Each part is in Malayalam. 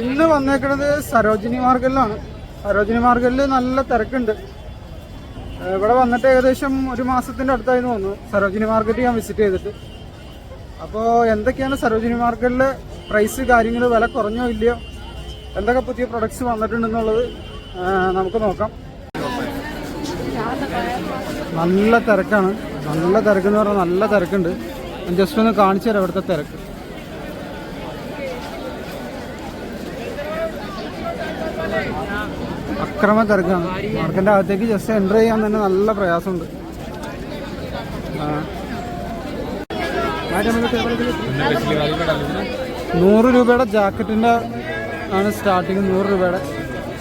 ഇന്ന് വന്നേക്കുന്നത് സരോജിനി മാർക്കറ്റിലാണ്. സരോജിനി മാർക്കറ്റിൽ നല്ല തിരക്കുണ്ട്. ഇവിടെ വന്നിട്ട് ഏകദേശം ഒരു മാസത്തിൻ്റെ അടുത്തായി തോന്നുന്നു സരോജിനി മാർക്കറ്റ് ഞാൻ വിസിറ്റ് ചെയ്തിട്ട്. അപ്പോൾ എന്തൊക്കെയാണ് സരോജിനി മാർക്കറ്റിലെ പ്രൈസ്, കാര്യങ്ങൾ, വില കുറഞ്ഞോ ഇല്ലയോ, എന്തൊക്കെ പുതിയ പ്രൊഡക്ട്സ് വന്നിട്ടുണ്ടെന്നുള്ളത് നമുക്ക് നോക്കാം. നല്ല തിരക്കാണ്. നല്ല തിരക്കെന്ന് പറഞ്ഞാൽ നല്ല തിരക്കുണ്ട്. ജസ്റ്റ് ഒന്ന് കാണിച്ചു തരാം ഇവിടുത്തെ തിരക്ക്. അക്രമ തിരക്കാണ്. മാർക്കറ്റിൻ്റെ അകത്തേക്ക് ജസ്റ്റ് എൻ്റർ ചെയ്യാൻ തന്നെ നല്ല പ്രയാസമുണ്ട്. 100 രൂപയുടെ ജാക്കറ്റിൻ്റെ ആണ് സ്റ്റാർട്ടിങ്. 100 രൂപയുടെ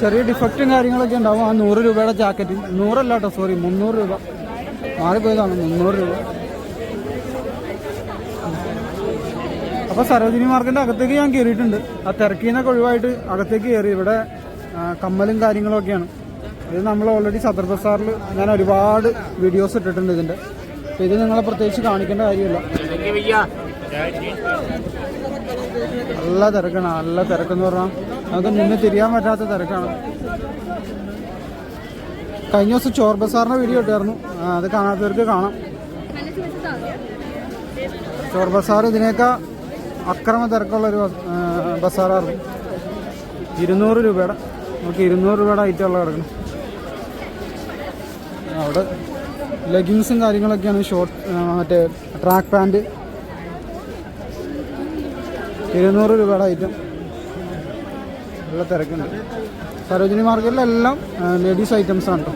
ചെറിയ ഡിഫക്റ്റും കാര്യങ്ങളൊക്കെ ഉണ്ടാവും ആ 100 രൂപയുടെ ജാക്കറ്റ്. 100 അല്ല കേട്ടോ, സോറി, 300 രൂപ. മാറിപ്പോയതാണ്, 300 രൂപ. അപ്പോൾ സരോജിനി മാർക്കറ്റിൻ്റെ അകത്തേക്ക് ഞാൻ കയറിയിട്ടുണ്ട്. ആ തിരക്കിൽ നിന്നൊക്കെ ഒഴിവായിട്ട് അകത്തേക്ക് കയറി. ഇവിടെ കമ്മലും കാര്യങ്ങളൊക്കെയാണ്. ഇത് നമ്മൾ ഓൾറെഡി സദർ ബസാറിൽ ഞാൻ ഒരുപാട് വീഡിയോസ് ഇട്ടിട്ടുണ്ട് ഇതിൻ്റെ. അപ്പോൾ ഇത് നിങ്ങളെ പ്രത്യേകിച്ച് കാണിക്കേണ്ട കാര്യമില്ല. നല്ല തിരക്കാണ്. നല്ല തിരക്കെന്ന് പറഞ്ഞാൽ നമുക്ക് നിന്ന് തിരിയാൻ പറ്റാത്ത തിരക്കാണ്. കഴിഞ്ഞ ദിവസം ചോർ ബസാറിൻ്റെ വീഡിയോ ഇട്ടായിരുന്നു, അത് കാണാത്തവർക്ക് കാണാം. ചോർ ബസാർ ഇതിനേക്കാൾ അക്രമ തിരക്കുള്ളൊരു ബസാറായിരുന്നു. 200 രൂപയുടെ, നമുക്ക് 200 രൂപയുടെ ഐറ്റമുള്ള കിടക്കണം. അവിടെ ലെഗിങ്സും കാര്യങ്ങളൊക്കെയാണ്. ഷോർട്ട്, മറ്റേ ട്രാക്ക് പാൻറ്, 200 രൂപയുടെ ഐറ്റം. നല്ല തിരക്കുണ്ട്. സരോജിനി മാർക്കറ്റിലെല്ലാം ലേഡീസ് ഐറ്റംസ് ആണ് കേട്ടോ.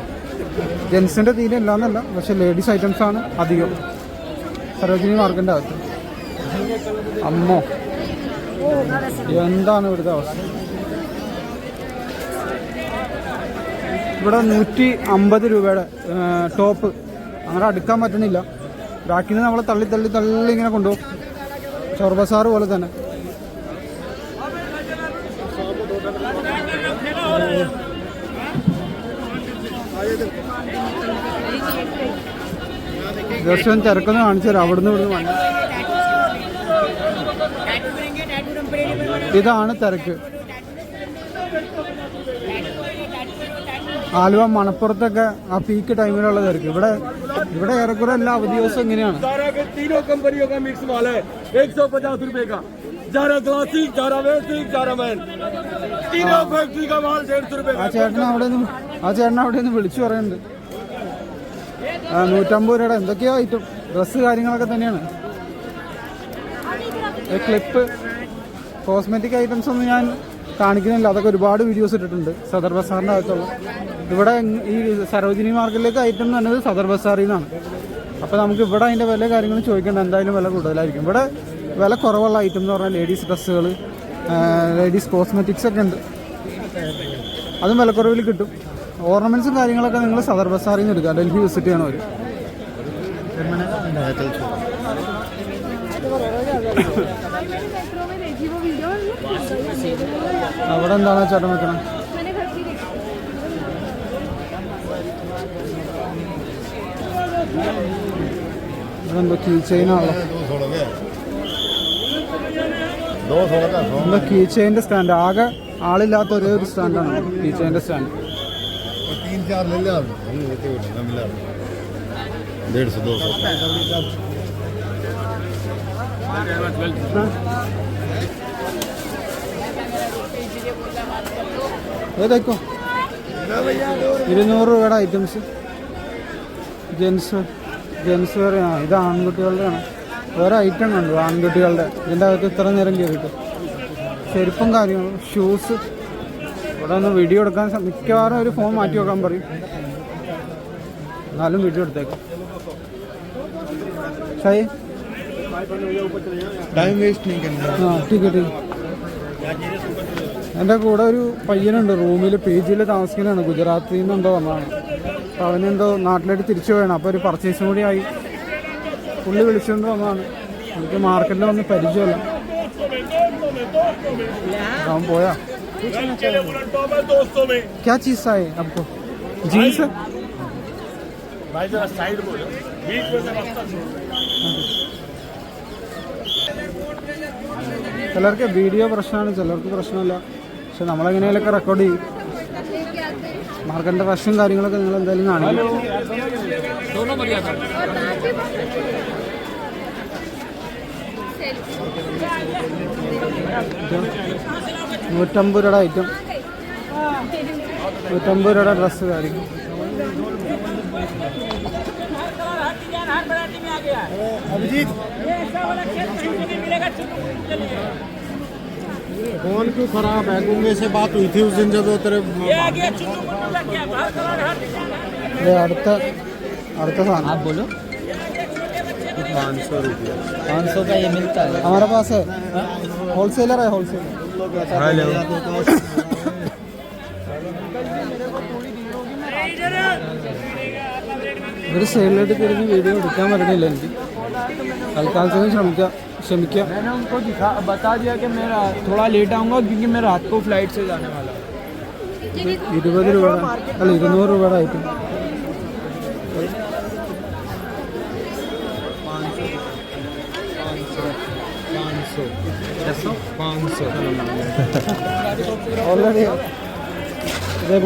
ജെൻസിൻ്റെ തീരെ ഇല്ലാന്നല്ല, പക്ഷെ ലേഡീസ് ഐറ്റംസാണ് അധികം സരോജിനി മാർക്കറ്റിൻ്റെ അകത്ത്. അമ്മോ, എന്താണ് ഇവിടുത്തെ അവസ്ഥ! ഇവിടെ 150 രൂപയുടെ ടോപ്പ് അങ്ങനെ അടുക്കാൻ പറ്റണില്ല. ബാക്കിൽ നിന്ന് നമ്മളെ തള്ളി തള്ളി തള്ളി ഇങ്ങനെ കൊണ്ടുപോകും. ചോർ ബസാർ പോലെ തന്നെ. ജസ്റ്റ് തിരക്കൊന്ന് കാണിച്ചു തരാം. അവിടുന്ന് ഇവിടുന്ന് വണ്ടി. ഇതാണ് തിരക്ക്. ആലുവ, മണപ്പുറത്തൊക്കെ ആ പീക്ക് ടൈമിലുള്ള തിരക്ക്. ഇവിടെ ഏറെക്കുറെ എല്ലാ അവധി ദിവസം ഇങ്ങനെയാണ്. ആ ചേട്ടൻ അവിടെ നിന്ന് വിളിച്ചു പറയുന്നുണ്ട്. 150 രൂപയുടെ എന്തൊക്കെയോ ഐറ്റം, ഡ്രസ്സ് കാര്യങ്ങളൊക്കെ തന്നെയാണ്. ക്ലിപ്പ്, കോസ്മെറ്റിക് ഐറ്റംസ് ഒന്നും ഞാൻ കാണിക്കുന്നില്ല. അതൊക്കെ ഒരുപാട് വീഡിയോസ് ഇട്ടിട്ടുണ്ട് സദർ ബസാറിൻ്റെ അകത്തുള്ള. ഇവിടെ ഈ സരോജിനി മാർക്കറ്റിലേക്ക് ഐറ്റം എന്ന് പറഞ്ഞത് സദർ ബസാറിൽ നിന്നാണ്. അപ്പോൾ നമുക്ക് ഇവിടെ അതിൻ്റെ വില കാര്യങ്ങൾ ചോദിക്കേണ്ട, എന്തായാലും വില കൂടുതലായിരിക്കും. ഇവിടെ വില കുറവുള്ള ഐറ്റം എന്ന് പറഞ്ഞാൽ ലേഡീസ് ഡ്രസ്സുകൾ, ലേഡീസ് കോസ്മെറ്റിക്സ് ഒക്കെ ഉണ്ട്. അതും വിലക്കുറവിൽ കിട്ടും. ഓർണമെൻറ്റ്സും കാര്യങ്ങളൊക്കെ നിങ്ങൾ സദർ ബസാറിൽ നിന്ന് എടുക്കുക. ഡൽഹി വിസിറ്റ് ചെയ്യണവർ. അവിടെ എന്താണ് ചേട്ടൻ വെക്കണം? ഇതെന്തോ കീ ചെയിനാണല്ലോ. എന്തോ കീ ചെയിൻ്റെ സ്റ്റാൻഡ്. ആകെ ആളില്ലാത്ത ഒരേ ഒരു സ്റ്റാൻഡാണ് കീ ചെയിൻ്റെ സ്റ്റാൻഡ്. 3-4 ले ले, ना मिला 150-200. ഏതായിക്കോ 200 രൂപയുടെ ഐറ്റംസ്. ജെൻസ് വേറെ. ഇത് ആൺകുട്ടികളുടെയാണ്. വേറെ ഐറ്റം കണ്ടു ആൺകുട്ടികളുടെ. ഇതിൻ്റെ അകത്ത് ഇത്ര നേരം കയറിയിട്ട് ചെരുപ്പും കാര്യങ്ങളും, ഷൂസ്. ഇവിടെ ഒന്ന് വീഡിയോ എടുക്കാൻ മിക്കവാറും ഒരു ഫോൺ മാറ്റി വെക്കാൻ പറയും, എന്നാലും വീഡിയോ എടുത്തേക്കാം. ഷായി टाइम वेस्ट नहीं करना. ठीक है. എൻ്റെ കൂടെ ഒരു പയ്യനുണ്ട് റൂമിൽ, PG-യിൽ താമസിക്കുന്നതാണ്. ഗുജറാത്തിൽ നിന്നെന്തോ വന്നതാണ്. അപ്പോൾ അവനെന്തോ നാട്ടിലേക്ക് തിരിച്ചു പോയാണ്. അപ്പോൾ ഒരു പർച്ചേസും കൂടി ആയി. പുള്ളി വിളിച്ചുകൊണ്ട് വന്നതാണ്. എനിക്ക് മാർക്കറ്റിൽ വന്ന് പരിചയമല്ല. അവൻ പോയാ. क्या चीज़ है आपको? जीन्स है? भाई जरा साइड बोलो, बीच में से रास्ता ചിലർക്ക് വീഡിയോ പ്രശ്നമാണ്, ചിലർക്ക് പ്രശ്നമില്ല. പക്ഷെ നമ്മളെങ്ങനെയൊക്കെ റെക്കോർഡ് ചെയ്യും. മാർക്കറ്റിൻ്റെ റഷും കാര്യങ്ങളൊക്കെ നിങ്ങൾ എന്തായാലും കാണിക്കും. 150 രൂപയുടെ ഐറ്റം, 150 രൂപയുടെ ഡ്രസ്സ് കാര്യങ്ങൾ. फोन क्यों खराब है? गुंगे से बात हुई थी उस दिन जब वो तेरे അടുത്ത सामान आप बोलो। 500 रुपये 500 का ये मिलता है। हमारे पास है, होलसेलर है, होलसेलर. हेलो ഒരു സൈഡിലോട്ട് തിരിഞ്ഞ് വീഡിയോ എടുക്കാൻ പറ്റണില്ല എനിക്ക്. തൽക്കാലത്തിന് ക്ഷമിക്കാം. मैंने उनको बता दिया कि मैं थोड़ा लेट आऊँगा क्योंकि मैं रात को फ्लाइट से जाने वाला हूँ। 20 രൂപയുടെ അല്ല 200 രൂപയുടെ ഐറ്റം. 500 ऑलरेडी इधर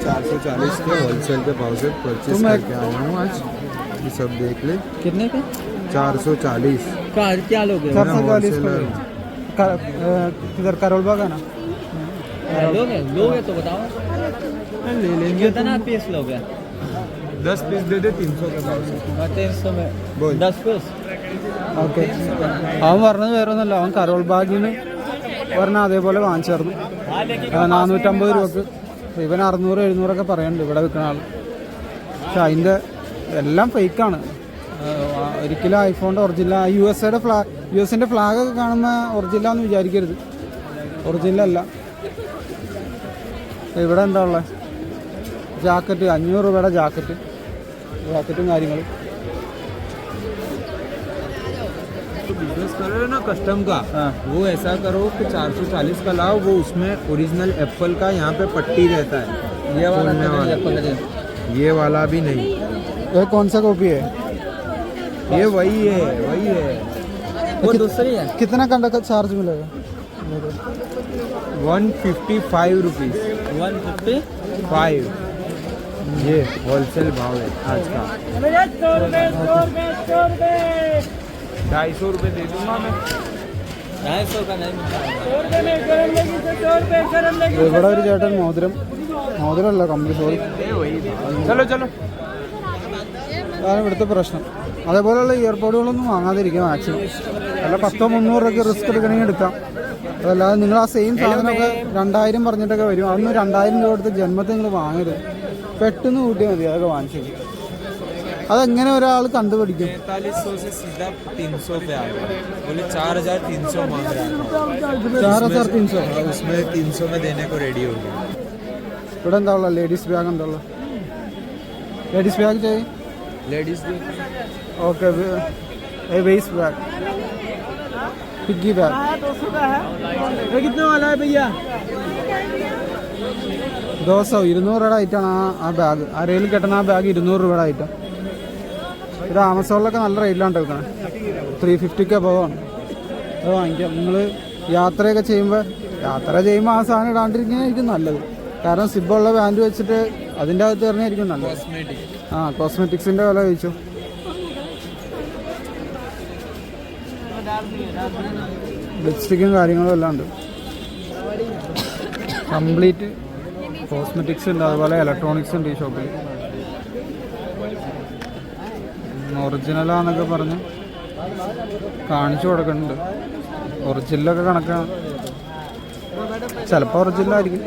440 के होलसेल के भाव से परचेज करके आया हूँ आज. ये सब देख ले. कितने का 440 क्या लोगे? 440 इधर करोल बाग है ना. लोगे तो बताओ। ले लेंगे. कितना पीस लोगे? 10 पीस दे दे 300 के भाव से. 300 में बोल. 10 पीस। ഓക്കെ. അവൻ പറഞ്ഞത് വേറെ ഒന്നുമല്ല, അവൻ കരോൾ ബാഗിന് പറഞ്ഞാൽ അതേപോലെ വാങ്ങിച്ചായിരുന്നു 450 രൂപക്ക്. ഇവൻ 600-700 പറയുന്നുണ്ട് ഇവിടെ വിൽക്കുന്ന ആൾ. പക്ഷെ അതിൻ്റെ എല്ലാം ഫേക്കാണ്. ഒരിക്കലും ഐഫോണിൻ്റെ ഒറിജിനൽ യു എസിൻ്റെ ഫ്ലാഗൊക്കെ കാണുന്ന ഒറിജിനലാന്ന് വിചാരിക്കരുത്. ഒറിജിനലല്ല. ഇവിടെ എന്താ ഉള്ളത്? ജാക്കറ്റ് 500 രൂപയുടെ ജാക്കറ്റും കാര്യങ്ങളും. बिजनेस करो ना कस्टम का, वो ऐसा करो कि 440 का लाओ. वो उसमें ओरिजिनल एप्पल का यहाँ पे पट्टी रहता है. ये वाला खोलने वाला. ये वाला भी नहीं, ये कौन सा कॉपी है? ये वही है. वो दूसरी है। कितना घंटा का चार्ज मिलेगा? 155 रुपीज़ 155। ये होलसेल भाव है आज का. 250 रुपये दे दूंगा मैं. 250 का नहीं मिलता। ഇവിടെ ഒരു ചേട്ടൻ മോതിരമല്ല കമ്പനി, സോറി. चलो അതാണ് ഇവിടുത്തെ പ്രശ്നം. അതേപോലെയുള്ള ഇയർപോഡുകളൊന്നും വാങ്ങാതിരിക്കുക മാക്സിമം. അല്ല 100-300 രൂപയ്ക്ക് റിസ്ക് എടുക്കണമെങ്കിൽ എടുക്കാം. അതല്ലാതെ നിങ്ങൾ ആ സെയിം സാധനമൊക്കെ 2000 പറഞ്ഞിട്ടൊക്കെ വരും. അതൊന്നും 2000 രൂപ കൊടുത്ത് ജന്മത്തിൽ നിങ്ങൾ വാങ്ങരുത്. പെട്ടെന്ന് കൂട്ടിയാൽ മതി അതൊക്കെ വാങ്ങിച്ചത്. അതെങ്ങനെ ഒരാൾ കണ്ടുപിടിക്കും? 4500 से सीधा 300 पे आ गया. बोले 4300 मांग रहा है. 4300. उसमें 300 में देने को रेडी हो गया. ഇവിടെ എന്താ ഉള്ളത്? ലേഡീസ് ബാഗ് എന്താ ഉള്ളത്? ലേഡീസ് ബാഗ് ചെയ്യും. Ladies okay. Waist bag, piggy bag. ये कितने वाला है भैया? 200 രൂപയുടെ ഐറ്റാണ് ആ ബാഗ്. ആ റെയിൽ കെട്ടുന്ന ആ ബാഗ് 200 രൂപയുടെ ഐറ്റം. ഇത് ആമസോണിലൊക്കെ നല്ല റേറ്റിലാണ് എടുക്കണം. 350 അബവാണ്. അത് വാങ്ങിക്കാം. നിങ്ങൾ യാത്ര ചെയ്യുമ്പോൾ ആ സാധനം ഇടാണ്ടിരിക്കുന്നതായിരിക്കും നല്ലത്. കാരണം സിബുള്ള ബാൻഡ് വെച്ചിട്ട് അതിൻ്റെ അകത്ത് എറിഞ്ഞായിരിക്കും നല്ലത്. കോസ്മെറ്റിക്സിൻ്റെ വില കഴിച്ചു. ലിപ്സ്റ്റിക്കും കാര്യങ്ങളും എല്ലാം ഉണ്ട്. കംപ്ലീറ്റ് കോസ്മെറ്റിക്സ് ഉണ്ട്, അതുപോലെ ഇലക്ട്രോണിക്സ് ഉണ്ട് ഈ ഷോപ്പിൽ. ഒറിജിനലാന്നൊക്കെ പറഞ്ഞ് കാണിച്ചു കൊടുക്കുന്നുണ്ട്. ഒറിജിനലൊക്കെ കണക്കാണ്. ചിലപ്പോൾ ഒറിജിനലായിരിക്കും,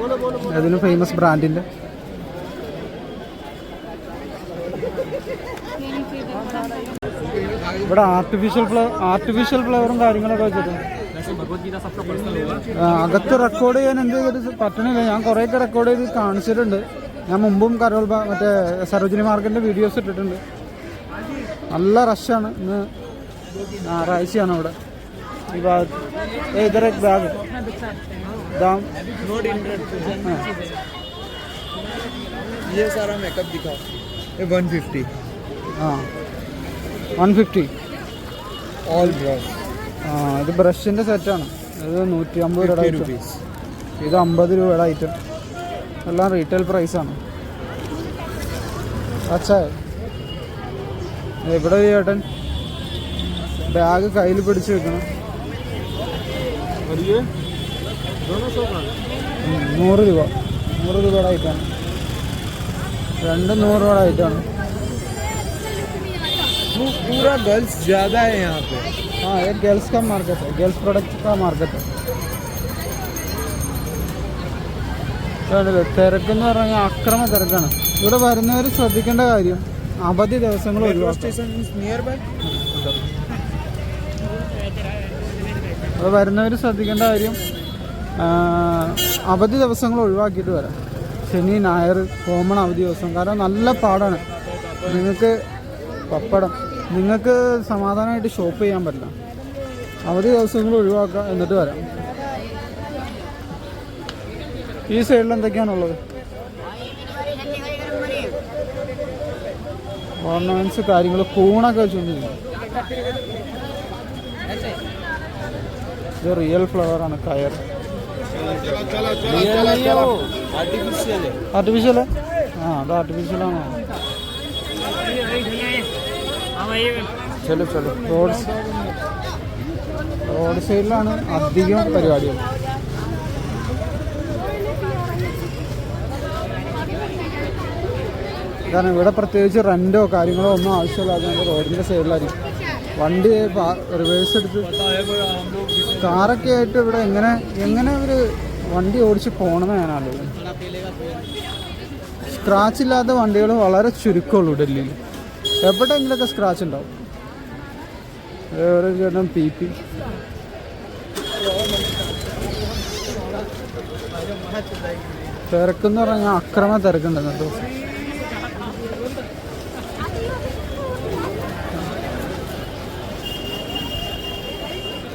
ഏതെങ്കിലും ഫേമസ് ബ്രാൻഡിൻ്റെ. ഇവിടെ ആർട്ടിഫിഷ്യൽ ഫ്ലവറും കാര്യങ്ങളൊക്കെ വെച്ചിട്ട് അകത്ത് റെക്കോർഡ് ചെയ്യാൻ എന്ത് ചെയ്തിട്ട് പറ്റണില്ല. ഞാൻ കുറേയൊക്കെ റെക്കോർഡ് ചെയ്ത് കാണിച്ചിട്ടുണ്ട്. ഞാൻ മുമ്പും മറ്റേ സരോജിനി മാർക്കറ്റിൻ്റെ വീഡിയോസ് ഇട്ടിട്ടുണ്ട്. നല്ല റഷാണ്. ഇന്ന് ഞായറാഴ്ചയാണ് ഇവിടെ ഈ ഭാഗത്ത്. ഇതര ബാഗ് दाम ये सारा मेकअप दिखाओ. ये 150. हाँ 150 ऑल ब्रश. ഇത് ബ്രഷിൻ്റെ സെറ്റാണ്. ഇത് 150 രൂപ. ഇത് 50 രൂപയുടെ ഐറ്റം, എല്ലാം റീറ്റെയിൽ പ്രൈസാണ്. അച്ഛാ എവിടെ ചേട്ടൻ ബാഗ് കയ്യിൽ പിടിച്ച് വെക്കണം. 100 രൂപ, 100 രൂപയുടെ ഐറ്റമാണ്. 2 100 രൂപയുടെ ഐറ്റമാണ്. पूरा गर्ल्स ज़्यादा है यहाँ पे. हाँ, ये गर्ल्स का मार्केट है, गर्ल्स प्रोडक्ट का मार्केट है. തിരക്കെന്ന് പറഞ്ഞാൽ അക്രമ തിരക്കാണ്. ഇവിടെ വരുന്നവർ ശ്രദ്ധിക്കേണ്ട കാര്യം അവധി ദിവസങ്ങൾ ഒഴിവാക്കുക. ഇവിടെ വരുന്നവർ ശ്രദ്ധിക്കേണ്ട കാര്യം അവധി ദിവസങ്ങൾ ഒഴിവാക്കിയിട്ട് വരാം. ശനി ഞായർ കോമൺ അവധി ദിവസം. കാരണം നല്ല പാടാണ്. നിങ്ങൾക്ക് പപ്പടം നിങ്ങൾക്ക് സമാധാനമായിട്ട് ഷോപ്പ് ചെയ്യാൻ പറ്റില്ല. അവധി ദിവസങ്ങൾ ഒഴിവാക്കുക, എന്നിട്ട് വരാം. ഈ സൈഡിൽ എന്തൊക്കെയാണുള്ളത്? ഓർണമെന്റ്സ് കാര്യങ്ങൾ, കൂണൊക്കെ വെച്ചുകൊണ്ടിരിക്കും. ഇത് റിയൽ ഫ്ലവറാണ്, കയർ. ആർട്ടിഫിഷ്യൽ? ആ, അത് ആർട്ടിഫിഷ്യലാണോ? റോഡ് സൈഡിലാണ് അധികം പരിപാടികൾ. കാരണം ഇവിടെ പ്രത്യേകിച്ച് റെൻറ്റോ കാര്യങ്ങളോ ഒന്നും ആവശ്യമില്ലാതെ റോഡിൻ്റെ സൈഡിലായിരിക്കും. വണ്ടി റിവേഴ്സ് എടുത്ത് കാറൊക്കെ ആയിട്ട് ഇവിടെ എങ്ങനെ ഒരു വണ്ടി ഓടിച്ച് പോകണമെന്ന് ഞാനല്ലോ. സ്ക്രാച്ച് ഇല്ലാത്ത വണ്ടികൾ വളരെ ചുരുക്കമുള്ളൂ ഡൽഹിയിൽ. എവിടെയെങ്കിലുമൊക്കെ സ്ക്രാച്ച് ഉണ്ടാവും. ഒരു ചേട്ടൻ PP. തിരക്കെന്ന് പറഞ്ഞാൽ അക്രമ തിരക്കുണ്ട് ഇന്നത്തെ ദിവസം.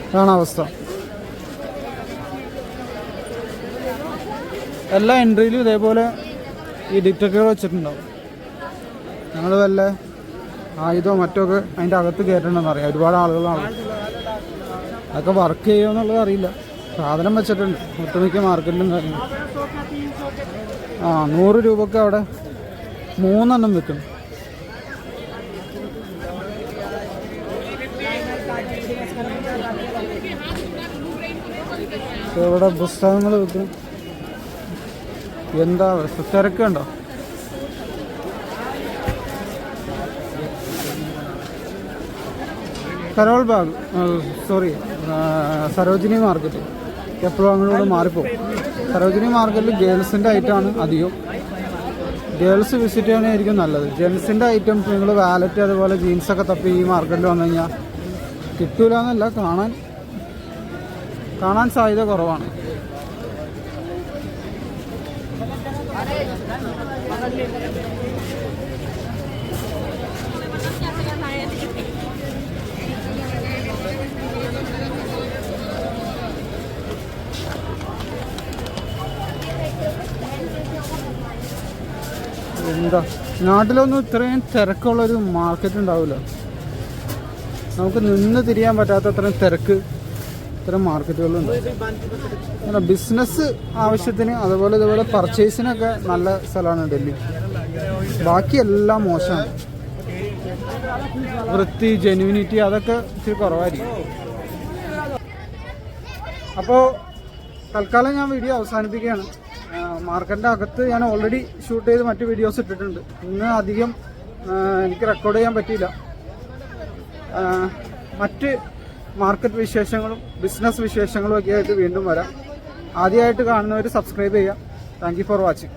ഇതാണ് അവസ്ഥ. എല്ലാ എൻട്രിയിലും ഇതേപോലെ ഈ ഡിറ്റക്ടർ വെച്ചിട്ടുണ്ടാവും. ഞങ്ങൾ വല്ല ആയുധമോ മറ്റൊക്കെ അതിൻ്റെ അകത്ത് കയറ്റണമെന്ന് അറിയാം. ഒരുപാട് ആളുകളാണ്. അതൊക്കെ വർക്ക് ചെയ്യുമോ എന്നുള്ളത് അറിയില്ല. സാധനം വെച്ചിട്ടുണ്ട് ഒട്ടുമിക്ക മാർക്കറ്റിലും കാര്യങ്ങൾ. 100 രൂപക്ക് അവിടെ 3 എണ്ണം വെക്കും. ഇവിടെ പുസ്തകങ്ങൾ വെക്കും. എന്താ തിരക്കുണ്ടോ? Karol Bagh, sorry, Sarojini market. എപ്പോഴും അങ്ങോട്ട് മാറിപ്പോകും. സരോജിനി മാർക്കറ്റിൽ ഗേൾസിൻ്റെ ഐറ്റമാണ് അധികം. ഗേൾസ് വിസിറ്റ് ചെയ്യാനായിരിക്കും നല്ലത്. ജെൻസിൻ്റെ ഐറ്റംസ് നിങ്ങൾ വാലറ്റ് അതുപോലെ ജീൻസൊക്കെ തപ്പി ഈ മാർക്കറ്റിൽ വന്നു കഴിഞ്ഞാൽ കിട്ടൂല എന്നല്ല, കാണാൻ സാധ്യത കുറവാണ്. എന്താ നാട്ടിലൊന്നും ഇത്രയും തിരക്കുള്ളൊരു മാർക്കറ്റ് ഉണ്ടാവില്ല. നമുക്ക് നിന്ന് തിരിയാൻ പറ്റാത്ത അത്രയും തിരക്ക് ഇത്തരം മാർക്കറ്റുകളുണ്ട്. ബിസിനസ് ആവശ്യത്തിന് അതുപോലെ ഇതുപോലെ പർച്ചേസിനൊക്കെ നല്ല സ്ഥലമാണ് ഡൽഹി. ബാക്കിയെല്ലാം മോശമാണ്. വൃത്തി, ജെന്യൂനിറ്റി അതൊക്കെ ഇച്ചിരി കുറവായിരിക്കും. അപ്പോൾ തൽക്കാലം ഞാൻ വീഡിയോ അവസാനിപ്പിക്കുകയാണ്. മാർക്കറ്റിൻ്റെ അകത്ത് ഞാൻ ഓൾറെഡി ഷൂട്ട് ചെയ്ത് മറ്റ് വീഡിയോസ് ഇട്ടിട്ടുണ്ട്. ഇന്ന് അധികം എനിക്ക് റെക്കോർഡ് ചെയ്യാൻ പറ്റിയില്ല. മറ്റ് മാർക്കറ്റ് വിശേഷങ്ങളും ബിസിനസ് വിശേഷങ്ങളും ഒക്കെ ആയിട്ട് വീണ്ടും വരാം. ആദ്യമായിട്ട് കാണുന്നവർ സബ്സ്ക്രൈബ് ചെയ്യുക. Thank you for watching.